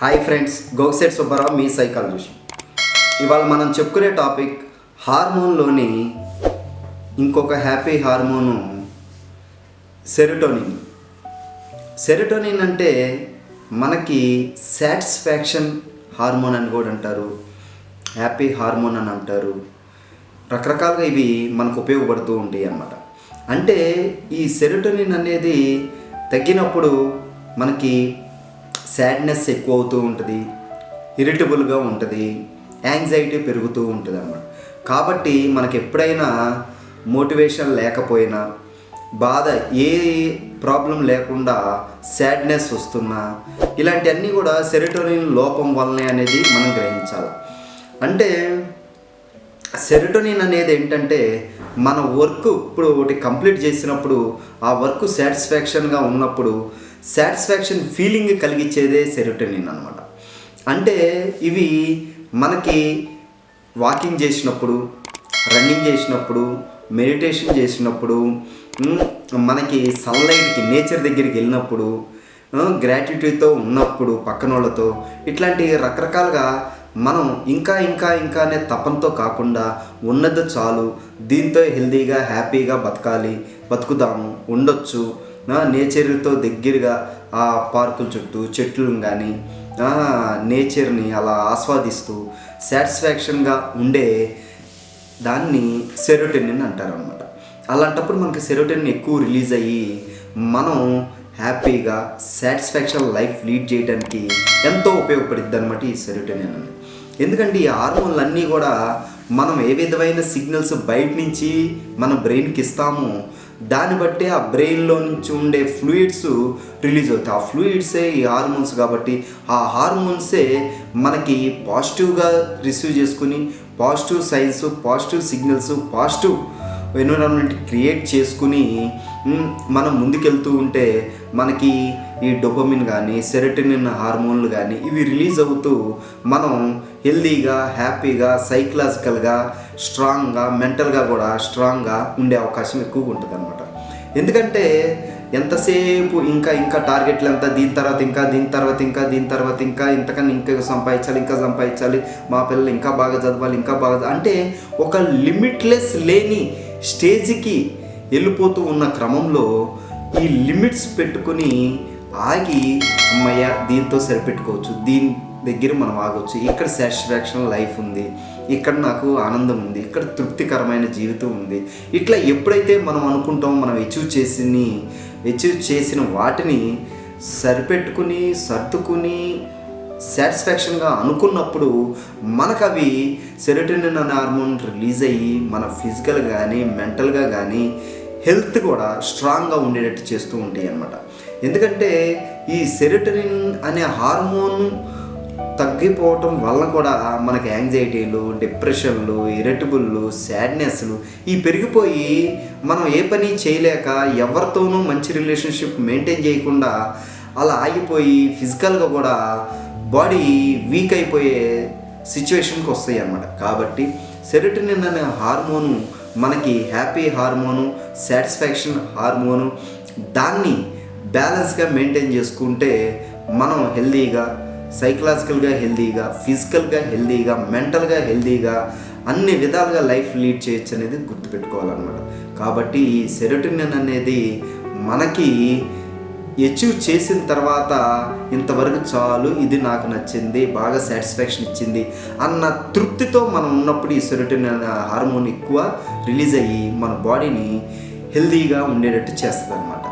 Hi friends, గోగ్సెట్ Subbarao మీ psychologist. ఇవాళ మనం చెప్పుకునే టాపిక్ హార్మోన్లోని ఇంకొక హ్యాపీ హార్మోను సెరోటోనిన్. సెరోటోనిన్ అంటే మనకి సాటిస్ఫాక్షన్ హార్మోన్ అని కూడా అంటారు, హ్యాపీ హార్మోన్ అని అంటారు. రకరకాలుగా ఇవి మనకు ఉపయోగపడుతూ ఉంటాయి అన్నమాట. అంటే ఈ సెరోటోనిన్ అనేది తగ్గినప్పుడు మనకి సాడ్నెస్ ఎక్కువ అవుతూ ఉంటుంది, ఇరిటబుల్గా ఉంటుంది, యాంగ్జైటీ పెరుగుతూ ఉంటుంది అన్నమాట. కాబట్టి మనకి ఎప్పుడైనా మోటివేషన్ లేకపోయినా, బాధ ఏ ప్రాబ్లం లేకుండా సాడ్నెస్ వస్తున్నా, ఇలాంటివన్నీ కూడా సెరోటోనిన్ లోపం వల్లనే అనేది మనం గ్రహించాలి. అంటే సెరోటోనిన్ అనేది ఏంటంటే మన వర్క్ ఇప్పుడు ఒకటి కంప్లీట్ చేసినప్పుడు ఆ వర్క్ సాటిస్ఫాక్షన్గా ఉన్నప్పుడు సాటిస్ఫాక్షన్ ఫీలింగ్ కలిగించేదే సెరోటోనిన్ అన్నమాట. అంటే ఇవి మనకి వాకింగ్ చేసినప్పుడు, రన్నింగ్ చేసినప్పుడు, మెడిటేషన్ చేసినప్పుడు, మనకి సన్లైట్కి నేచర్ దగ్గరికి వెళ్ళినప్పుడు, గ్రాటిట్యూడ్తో ఉన్నప్పుడు పక్కన వాళ్ళతో, ఇట్లాంటి రకరకాలుగా మనం ఇంకా ఇంకా ఇంకా అనే తపంతో కాకుండా ఉన్నది చాలు, దీంతో హెల్తీగా హ్యాపీగా బతుకుదాము, ఉండొచ్చు, నేచర్తో దగ్గరగా ఆ పార్కుల చుట్టూ చెట్లు కానీ నేచర్ని అలా ఆస్వాదిస్తూ సాటిస్ఫాక్షన్గా ఉండే దాన్ని సెరోటోనిన్ అంటారు అన్నమాట. అలాంటప్పుడు మనకి సెరోటోనిన్ ఎక్కువ రిలీజ్ అయ్యి మనం హ్యాపీగా సాటిస్ఫాక్షన్ లైఫ్ లీడ్ చేయడానికి ఎంతో ఉపయోగపడుద్ది అన్నమాట ఈ సెరోటోనిన్ అని. ఎందుకంటే ఈ హార్మోన్లు కూడా మనం ఏ విధమైన సిగ్నల్స్ బయట నుంచి మన బ్రెయిన్కి ఇస్తామో దాన్ని బట్టే ఆ బ్రెయిన్లో నుంచి ఉండే ఫ్లూయిడ్స్ రిలీజ్ అవుతాయి. ఆ ఫ్లూయిడ్సే ఈ హార్మోన్స్ కాబట్టి ఆ హార్మోన్సే మనకి పాజిటివ్గా రిసీవ్ చేసుకుని positive science, positive signals, positive environment create చేసుకుని మనం ముందుకెళ్తూ ఉంటే మనకి ఈ డోపమిన్ కానీ సెరోటోనిన్ హార్మోన్లు కానీ ఇవి రిలీజ్ అవుతూ మనం హెల్తీగా, హ్యాపీగా, సైకలాజికల్గా స్ట్రాంగ్గా, మెంటల్గా కూడా స్ట్రాంగ్గా ఉండే అవకాశం ఎక్కువగా ఉంటుంది అన్నమాట. ఎందుకంటే ఎంతసేపు ఇంకా ఇంకా టార్గెట్లు ఎంత, దీని తర్వాత ఇంకా ఇంతకన్నా ఇంకా సంపాదించాలి, మా పిల్లలు ఇంకా బాగా చదవాలి, అంటే ఒక లిమిట్లెస్ లేని స్టేజ్కి వెళ్ళిపోతూ ఉన్న క్రమంలో ఈ లిమిట్స్ పెట్టుకుని ఆగి అమ్మయ్య దీంతో సరిపెట్టుకోవచ్చు, దీని దగ్గర మనం ఆగవచ్చు, ఇక్కడ సాటిస్ఫాక్షన్ లైఫ్ ఉంది, ఇక్కడ నాకు ఆనందం ఉంది, ఇక్కడ తృప్తికరమైన జీవితం ఉంది. ఇట్లా ఎప్పుడైతే మనం అనుకుంటామో మనం అచీవ్ చేసిన వాటిని సరిపెట్టుకుని సర్దుకుని సాటిస్ఫాక్షన్గా అనుకున్నప్పుడు మనకు అవి సెరోటోనిన్ అనే హార్మోన్ రిలీజ్ అయ్యి మన ఫిజికల్ కానీ మెంటల్గా కానీ హెల్త్ కూడా స్ట్రాంగ్గా ఉండేటట్టు చేస్తూ ఉంటాయి అన్నమాట. ఎందుకంటే ఈ సెరోటోనిన్ అనే హార్మోన్ తగ్గిపోవటం వల్ల కూడా మనకి యాంగ్జైటీలు, డిప్రెషన్లు, ఇరిటబుల్లు, సాడ్నెస్లు ఈ పెరిగిపోయి మనం ఏ పని చేయలేక ఎవరితోనూ మంచి రిలేషన్షిప్ మెయింటైన్ చేయకుండా అలా ఆగిపోయి ఫిజికల్గా కూడా బాడీ వీక్ అయిపోయే సిచ్యువేషన్కి వస్తాయి అన్నమాట. కాబట్టి సెరోటోనిన్ అనే హార్మోను మనకి హ్యాపీ హార్మోను, సాటిస్ఫాక్షన్ హార్మోను, దాన్ని బ్యాలెన్స్గా మెయింటైన్ చేసుకుంటే మనం హెల్తీగా, సైకలాజికల్గా హెల్తీగా, ఫిజికల్గా హెల్తీగా, మెంటల్గా హెల్తీగా అన్ని విధాలుగా లైఫ్ లీడ్ చేయొచ్చు అనేది గుర్తుపెట్టుకోవాలన్నమాట. కాబట్టి ఈ సెరోటోనిన్ అనేది మనకి అచీవ్ చేసిన తర్వాత ఇంతవరకు చాలు, ఇది నాకు నచ్చింది, బాగా సాటిస్ఫాక్షన్ ఇచ్చింది అన్న తృప్తితో మనం ఉన్నప్పుడు ఈ సెరోటోనిన్ హార్మోన్ ఎక్కువ రిలీజ్ అయ్యి మన బాడీని హెల్తీగా ఉండేటట్టు చేస్తుంది అన్నమాట.